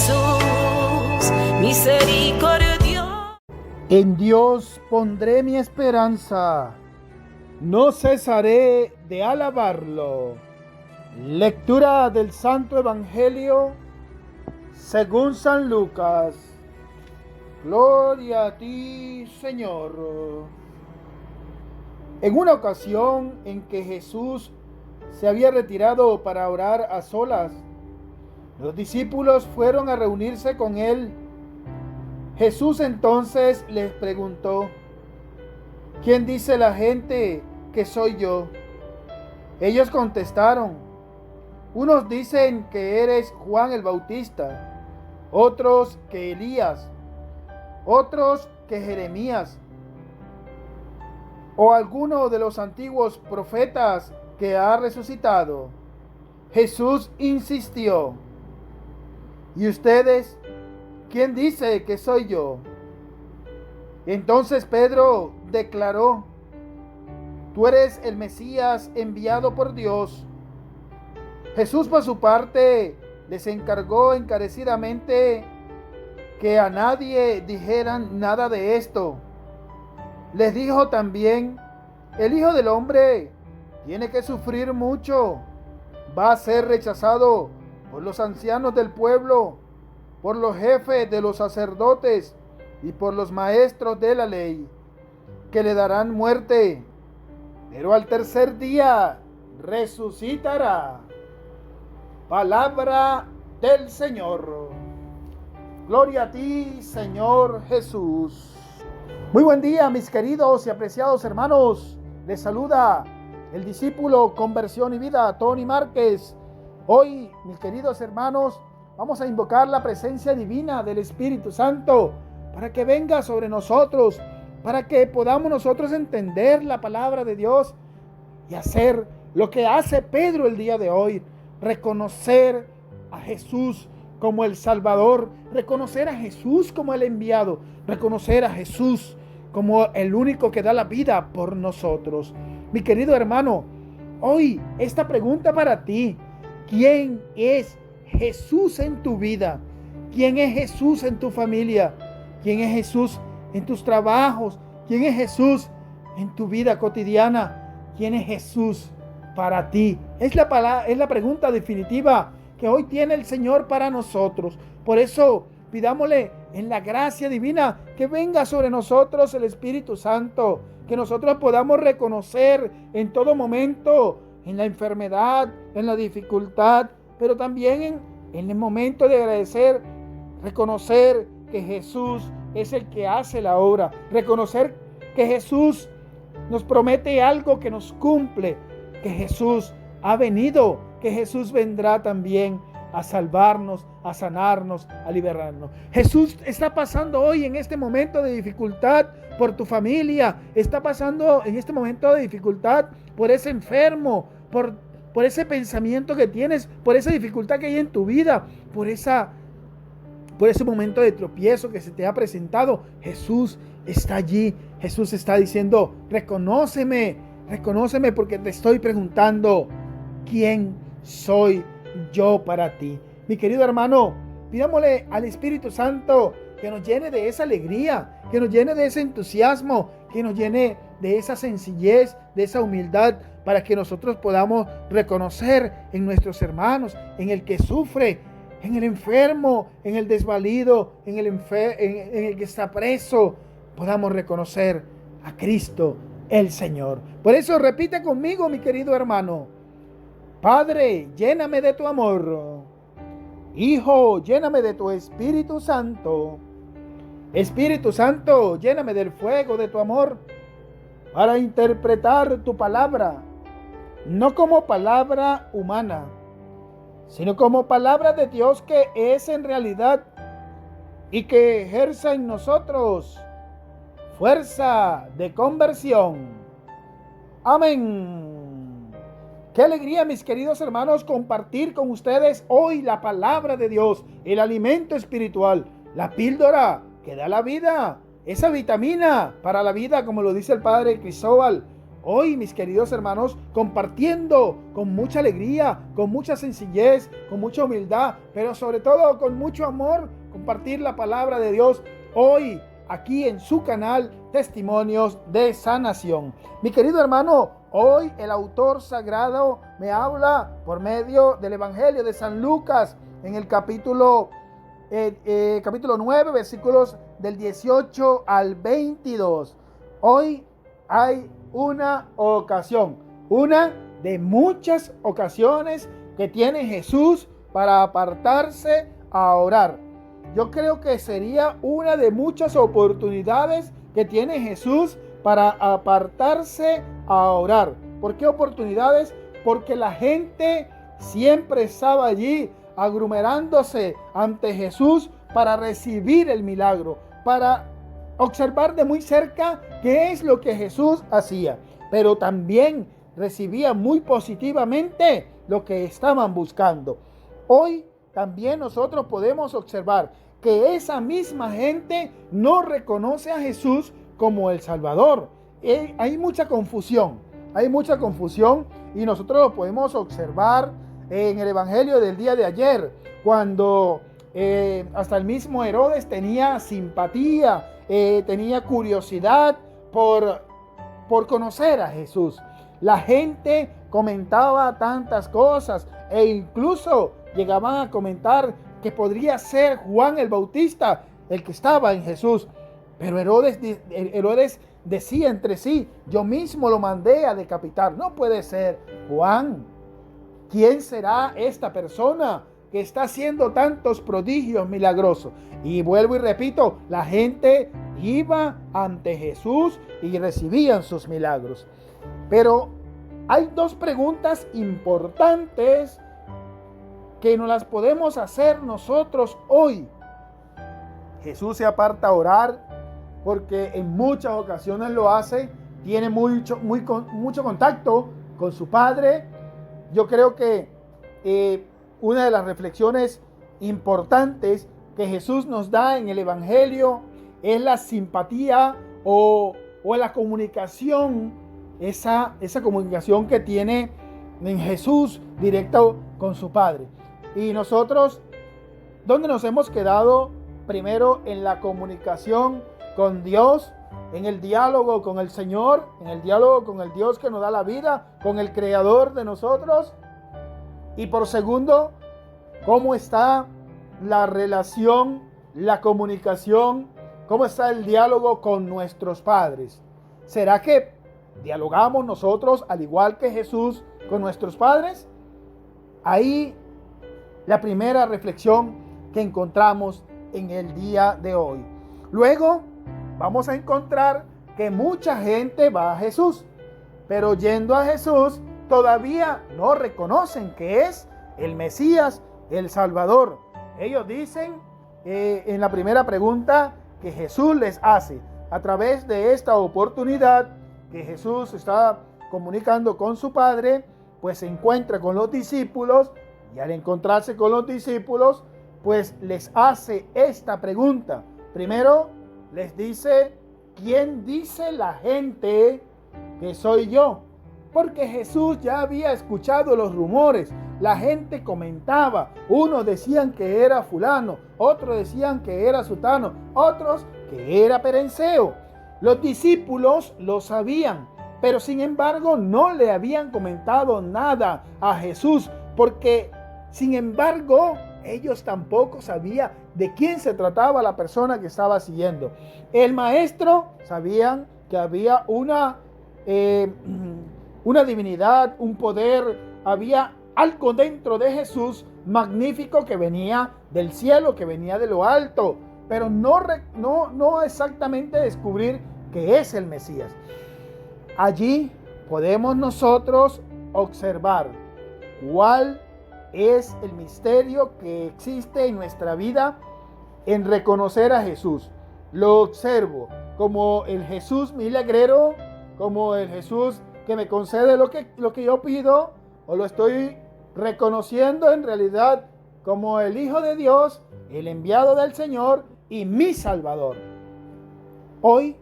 Jesús, misericordia. En Dios pondré mi esperanza, no cesaré de alabarlo. Lectura del Santo Evangelio según San Lucas. Gloria a ti, Señor. En una ocasión en que Jesús se había retirado para orar a solas, los discípulos fueron a reunirse con él. Jesús entonces les preguntó: ¿quién dice la gente que soy yo? Ellos contestaron: unos dicen que eres Juan el Bautista, otros que Elías, otros que Jeremías, o alguno de los antiguos profetas que ha resucitado. Jesús insistió: ¿y ustedes? ¿Quién dice que soy yo? Entonces Pedro declaró: tú eres el Mesías enviado por Dios. Jesús, por su parte, les encargó encarecidamente que a nadie dijeran nada de esto. Les dijo también: el Hijo del Hombre tiene que sufrir mucho, va a ser rechazado por los ancianos del pueblo, por los jefes de los sacerdotes y por los maestros de la ley, que le darán muerte, pero al tercer día resucitará. Palabra del Señor. Gloria a ti, Señor Jesús. Muy buen día, mis queridos y apreciados hermanos. Les saluda el discípulo Conversión y Vida, Tony Márquez. Hoy, mis queridos hermanos, vamos a invocar la presencia divina del Espíritu Santo para que venga sobre nosotros, para que podamos nosotros entender la palabra de Dios y hacer lo que hace Pedro el día de hoy: reconocer a Jesús como el Salvador, reconocer a Jesús como el enviado, reconocer a Jesús como el único que da la vida por nosotros. Mi querido hermano, hoy esta pregunta para ti: ¿quién es Jesús en tu vida? ¿Quién es Jesús en tu familia? ¿Quién es Jesús en tus trabajos? ¿Quién es Jesús en tu vida cotidiana? ¿Quién es Jesús para ti? Es la pregunta definitiva que hoy tiene el Señor para nosotros. Por eso pidámosle en la gracia divina que venga sobre nosotros el Espíritu Santo, que nosotros podamos reconocer en todo momento, en la enfermedad, en la dificultad, pero también en el momento de agradecer, reconocer que Jesús es el que hace la obra, reconocer que Jesús nos promete algo que nos cumple, que Jesús ha venido, que Jesús vendrá también a salvarnos, a sanarnos, a liberarnos. Jesús está pasando hoy en este momento de dificultad por tu familia, está pasando en este momento de dificultad por ese enfermo, por ese pensamiento que tienes, por esa dificultad que hay en tu vida, por ese momento de tropiezo que se te ha presentado. Jesús está allí. Jesús está diciendo: reconóceme porque te estoy preguntando, ¿quién soy yo para ti? Mi querido hermano, pidámosle al Espíritu Santo que nos llene de esa alegría, que nos llene de ese entusiasmo, que nos llene de esa sencillez, de esa humildad, para que nosotros podamos reconocer en nuestros hermanos, en el que sufre, en el enfermo, en el desvalido, en el que está preso, podamos reconocer a Cristo el Señor. Por eso repite conmigo, mi querido hermano: Padre, lléname de tu amor. Hijo, lléname de tu Espíritu Santo. Espíritu Santo, lléname del fuego de tu amor para interpretar tu palabra, no como palabra humana, sino como palabra de Dios que es en realidad, y que ejerza en nosotros fuerza de conversión. Amén. Qué alegría, mis queridos hermanos, compartir con ustedes hoy la palabra de Dios, el alimento espiritual, la píldora que da la vida, esa vitamina para la vida, como lo dice el Padre Cristóbal, hoy, mis queridos hermanos, compartiendo con mucha alegría, con mucha sencillez, con mucha humildad, pero sobre todo con mucho amor, compartir la palabra de Dios hoy, aquí en su canal Testimonios de Sanación. Mi querido hermano, hoy el autor sagrado me habla por medio del Evangelio de San Lucas en el capítulo 9, versículos del 18 al 22. Hoy hay una ocasión, una de muchas ocasiones que tiene Jesús para apartarse a orar. Yo creo que sería una de muchas oportunidades que tiene Jesús para apartarse a orar. ¿Por qué oportunidades? Porque la gente siempre estaba allí aglomerándose ante Jesús para recibir el milagro, para observar de muy cerca qué es lo que Jesús hacía, pero también recibía muy positivamente lo que estaban buscando. Hoy también nosotros podemos observar que esa misma gente no reconoce a Jesús como el Salvador. Hay mucha confusión y nosotros lo podemos observar en el Evangelio del día de ayer, cuando hasta el mismo Herodes tenía simpatía, tenía curiosidad por conocer a Jesús. La gente comentaba tantas cosas e incluso llegaban a comentar que podría ser Juan el Bautista el que estaba en Jesús. Pero Herodes decía entre sí: yo mismo lo mandé a decapitar. No puede ser Juan. ¿Quién será esta persona que está haciendo tantos prodigios milagrosos? Y vuelvo y repito, la gente iba ante Jesús y recibían sus milagros. Pero hay dos preguntas importantes que nos las podemos hacer nosotros hoy. Jesús se aparta a orar porque en muchas ocasiones lo hace, tiene mucho contacto con su Padre. Yo creo que una de las reflexiones importantes que Jesús nos da en el Evangelio es la simpatía o la comunicación, esa comunicación que tiene en Jesús directo con su Padre. Y nosotros, ¿dónde nos hemos quedado? Primero en la comunicación con Dios, en el diálogo con el Señor, en el diálogo con el Dios que nos da la vida, con el Creador de nosotros. Y por segundo, ¿cómo está la relación, la comunicación? ¿Cómo está el diálogo con nuestros padres? ¿Será que dialogamos nosotros al igual que Jesús con nuestros padres? Ahí la primera reflexión que encontramos en el día de hoy. Luego vamos a encontrar que mucha gente va a Jesús, pero yendo a Jesús todavía no reconocen que es el Mesías, el Salvador. Ellos dicen en la primera pregunta que Jesús les hace a través de esta oportunidad que Jesús está comunicando con su Padre, pues se encuentra con los discípulos, y al encontrarse con los discípulos, pues les hace esta pregunta. Primero les dice: ¿quién dice la gente que soy yo? Porque Jesús ya había escuchado los rumores. La gente comentaba. Unos decían que era fulano, otros decían que era sutano, otros que era perenseo. Los discípulos lo sabían, pero sin embargo no le habían comentado nada a Jesús, porque sin embargo ellos tampoco sabían de quién se trataba la persona que estaba siguiendo. El maestro sabían que había una divinidad, un poder, había algo dentro de Jesús magnífico que venía del cielo, que venía de lo alto, pero no exactamente descubrir que es el Mesías. Allí podemos nosotros observar cuál es el misterio que existe en nuestra vida en reconocer a Jesús. Lo observo como el Jesús milagrero, como el Jesús que me concede lo que yo pido, o lo estoy reconociendo en realidad como el Hijo de Dios, el enviado del Señor y mi Salvador. Hoy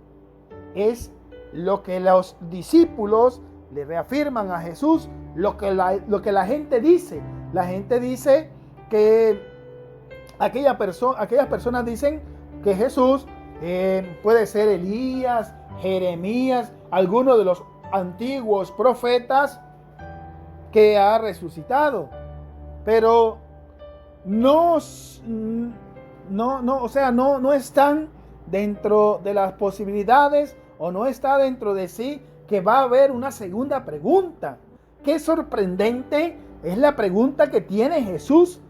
es lo que los discípulos le reafirman a Jesús, lo que la gente dice. La gente dice que aquellas personas dicen que Jesús puede ser Elías, Jeremías, alguno de los antiguos profetas que ha resucitado. Pero no están dentro de las posibilidades, o no está dentro de sí que va a haber una segunda pregunta. Qué sorprendente es la pregunta que tiene Jesús.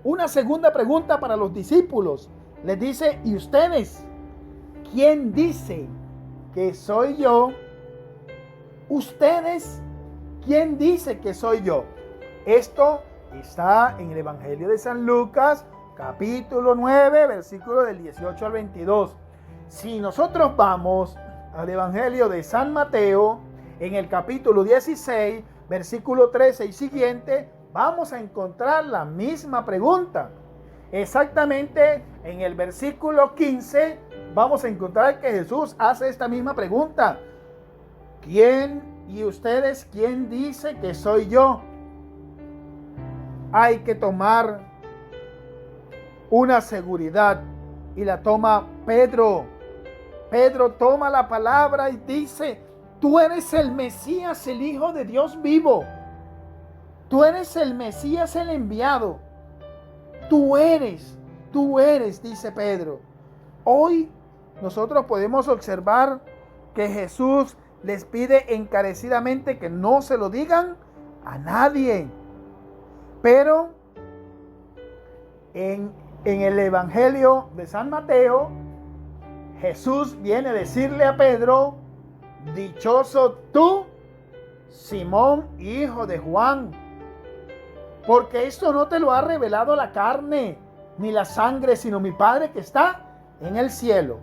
Una segunda pregunta para los discípulos. Les dice: ¿y ustedes? ¿Quién dice que soy yo? ¿Ustedes? ¿Quién dice que soy yo? Esto está en el Evangelio de San Lucas, capítulo 9, versículo del 18 al 22. Si nosotros vamos al Evangelio de San Mateo, en el capítulo 16, versículo 13 y siguiente, vamos a encontrar la misma pregunta. Exactamente en el versículo 15 vamos a encontrar que Jesús hace esta misma pregunta: ¿quién y ustedes, quién dice que soy yo? Hay que tomar una seguridad y la toma Pedro. Pedro toma la palabra y dice: tú eres el Mesías, el Hijo de Dios vivo. Tú eres el Mesías, el enviado. Tú eres, dice Pedro. Hoy nosotros podemos observar que Jesús les pide encarecidamente que no se lo digan a nadie. Pero en el Evangelio de San Mateo, Jesús viene a decirle a Pedro: dichoso tú, Simón, hijo de Juan, porque esto no te lo ha revelado la carne ni la sangre, sino mi Padre que está en el cielo.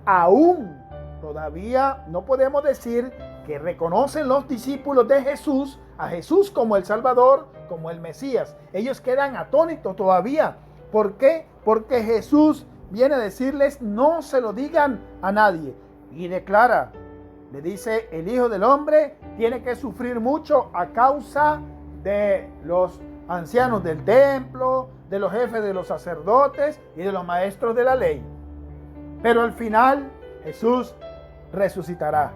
Aún todavía no podemos decir que reconocen los discípulos de Jesús a Jesús como el Salvador, como el Mesías. Ellos quedan atónitos todavía. ¿Por qué? Porque Jesús viene a decirles: no se lo digan a nadie. Y declara, le dice: el Hijo del Hombre tiene que sufrir mucho a causa de los ancianos del templo, de los jefes de los sacerdotes y de los maestros de la ley. Pero al final Jesús resucitará.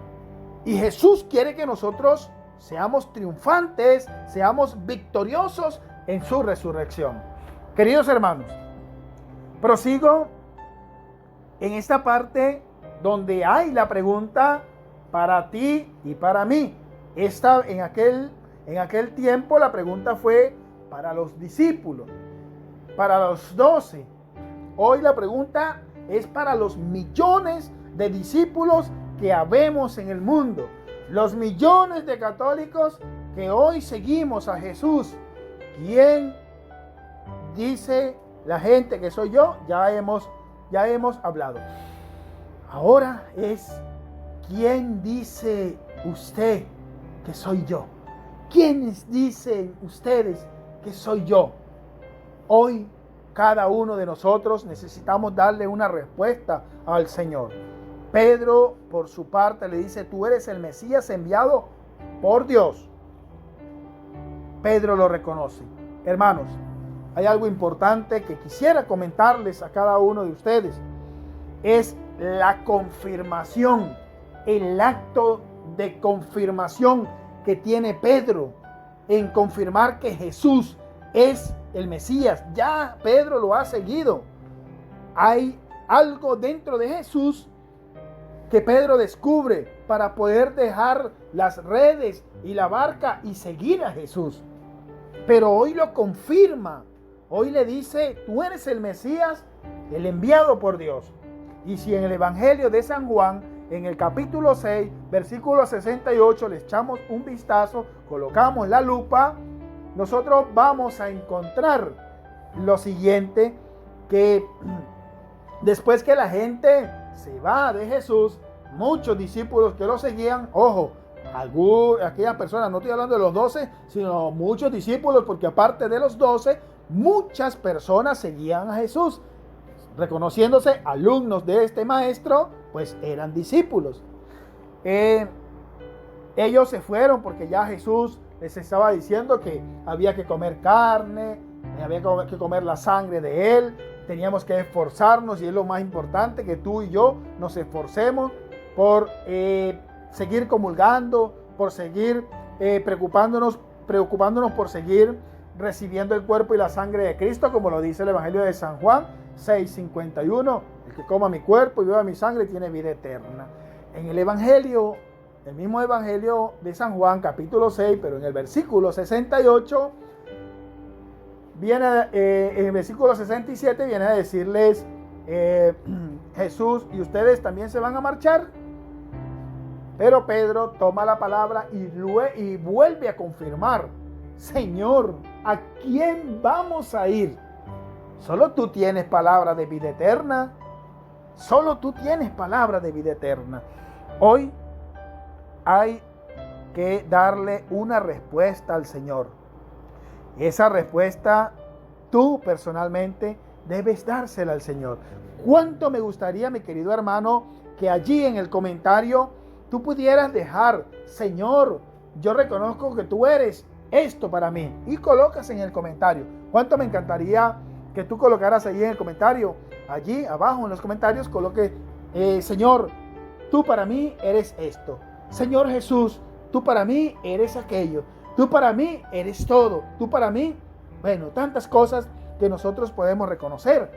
Y Jesús quiere que nosotros seamos triunfantes, seamos victoriosos en su resurrección. Queridos hermanos, prosigo en esta parte donde hay la pregunta para ti y para mí. En aquel tiempo la pregunta fue para los discípulos, para los 12. Hoy la pregunta es para los millones de discípulos que habemos en el mundo, los millones de católicos que hoy seguimos a Jesús. ¿Quién dice la gente que soy yo? Ya hemos hablado. Ahora es: ¿quién dice usted que soy yo? ¿Quiénes dicen ustedes que soy yo? Hoy cada uno de nosotros necesitamos darle una respuesta al Señor. Pedro, por su parte, le dice: tú eres el Mesías enviado por Dios. Pedro lo reconoce. Hermanos, hay algo importante que quisiera comentarles a cada uno de ustedes. Es la confirmación, el acto de confirmación que tiene Pedro en confirmar que Jesús es el Mesías. Ya Pedro lo ha seguido. Hay algo dentro de Jesús que Pedro descubre para poder dejar las redes y la barca y seguir a Jesús. Pero hoy lo confirma. Hoy le dice: tú eres el Mesías, el enviado por Dios. Y si en el Evangelio de San Juan, en el capítulo 6, versículo 68, le echamos un vistazo, colocamos la lupa, nosotros vamos a encontrar lo siguiente: que después que la gente se va de Jesús, muchos discípulos que lo seguían, ojo, aquellas personas, no estoy hablando de los 12, sino muchos discípulos, porque aparte de los 12, muchas personas seguían a Jesús, reconociéndose alumnos de este maestro, pues eran discípulos. ellos se fueron porque ya Jesús les estaba diciendo que había que comer carne, había que comer la sangre de Él, teníamos que esforzarnos, y es lo más importante, que tú y yo nos esforcemos por seguir comulgando, por seguir preocupándonos por seguir recibiendo el cuerpo y la sangre de Cristo, como lo dice el Evangelio de San Juan 6:51, el que coma mi cuerpo y beba mi sangre tiene vida eterna. En el Evangelio, el mismo Evangelio de San Juan, capítulo 6, pero en el versículo 68, viene, en el versículo 67 viene a decirles Jesús: ¿y ustedes también se van a marchar? Pero Pedro toma la palabra y vuelve a confirmar: Señor, ¿a quién vamos a ir? Solo tú tienes palabra de vida eterna. Solo tú tienes palabra de vida eterna. Hoy hay que darle una respuesta al Señor. Esa respuesta tú personalmente debes dársela al Señor. ¿Cuánto me gustaría, mi querido hermano, que allí en el comentario tú pudieras dejar: Señor, yo reconozco que tú eres esto para mí, y colocas en el comentario? ¿Cuánto me encantaría que tú colocaras allí en el comentario? Allí abajo en los comentarios coloque: Señor, tú para mí eres esto. Señor Jesús, tú para mí eres aquello. Tú para mí eres todo. Tú para mí, bueno, tantas cosas que nosotros podemos reconocer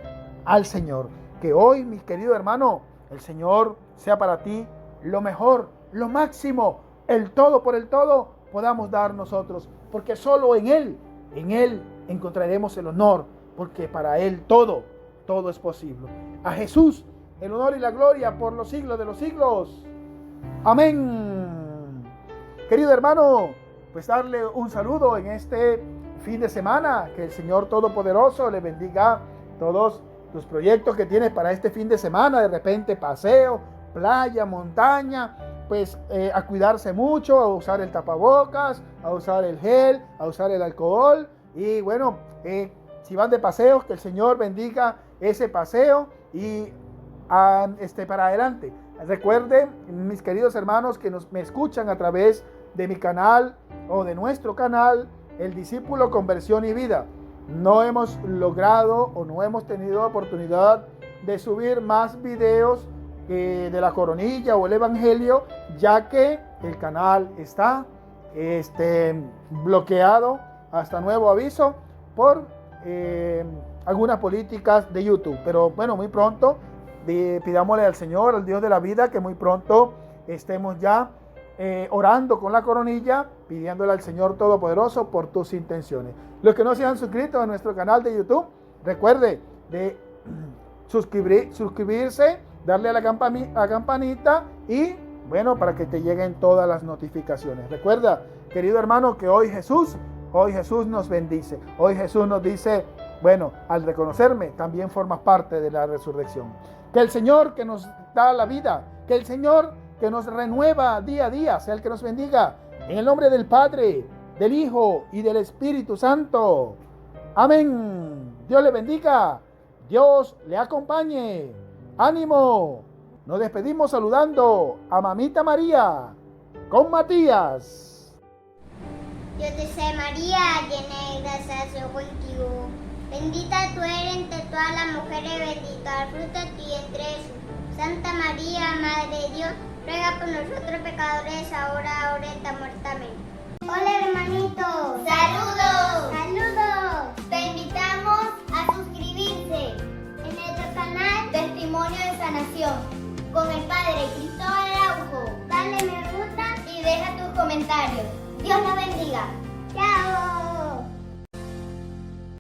al Señor. Que hoy, mi querido hermano, el Señor sea para ti lo mejor, lo máximo, el todo por el todo podamos dar nosotros, porque solo en Él encontraremos el honor, porque para Él todo es posible. A Jesús el honor y la gloria por los siglos de los siglos. Amén. Querido hermano, pues darle un saludo en este fin de semana. Que el Señor Todopoderoso le bendiga todos los proyectos que tienes para este fin de semana. De repente paseo, playa, montaña, pues a cuidarse mucho, a usar el tapabocas, a usar el gel, a usar el alcohol. Y bueno, si van de paseos, que el Señor bendiga ese paseo y para adelante. Recuerden, mis queridos hermanos, que me escuchan a través de mi canal o de nuestro canal, El Discípulo Conversión y Vida. No hemos logrado o no hemos tenido oportunidad de subir más videos de la coronilla o el evangelio, ya que el canal está bloqueado hasta nuevo aviso por algunas políticas de YouTube. Pero bueno, muy pronto pidámosle al Señor, al Dios de la vida, que muy pronto estemos ya orando con la coronilla, pidiéndole al Señor Todopoderoso por tus intenciones. Los que no se han suscrito a nuestro canal de YouTube, recuerde de suscribirse, darle a la campanita y bueno, para que te lleguen todas las notificaciones. Recuerda, querido hermano, que hoy Jesús nos bendice. Hoy Jesús nos dice: bueno, al reconocerme también formas parte de la resurrección. Que el Señor que nos da la vida, que el Señor que nos renueva día a día, sea el que nos bendiga. En el nombre del Padre, del Hijo y del Espíritu Santo. Amén. Dios le bendiga. Dios le acompañe. ¡Ánimo! Nos despedimos saludando a Mamita María con Matías. Dios te salve María, llena de gracia, el Señor contigo. Bendita tú eres entre todas las mujeres, bendito el fruto de tu vientre Jesús. Santa María, Madre de Dios, ruega por nosotros pecadores, ahora en nuestra muerte. Amén. Hola hermanitos. Saludos. Saludos. Te invitamos a suscribirse en nuestro canal Testimonio de Sanación con el Padre Cristóbal Araujo. Dale me gusta y deja tus comentarios. Dios los bendiga. Chao.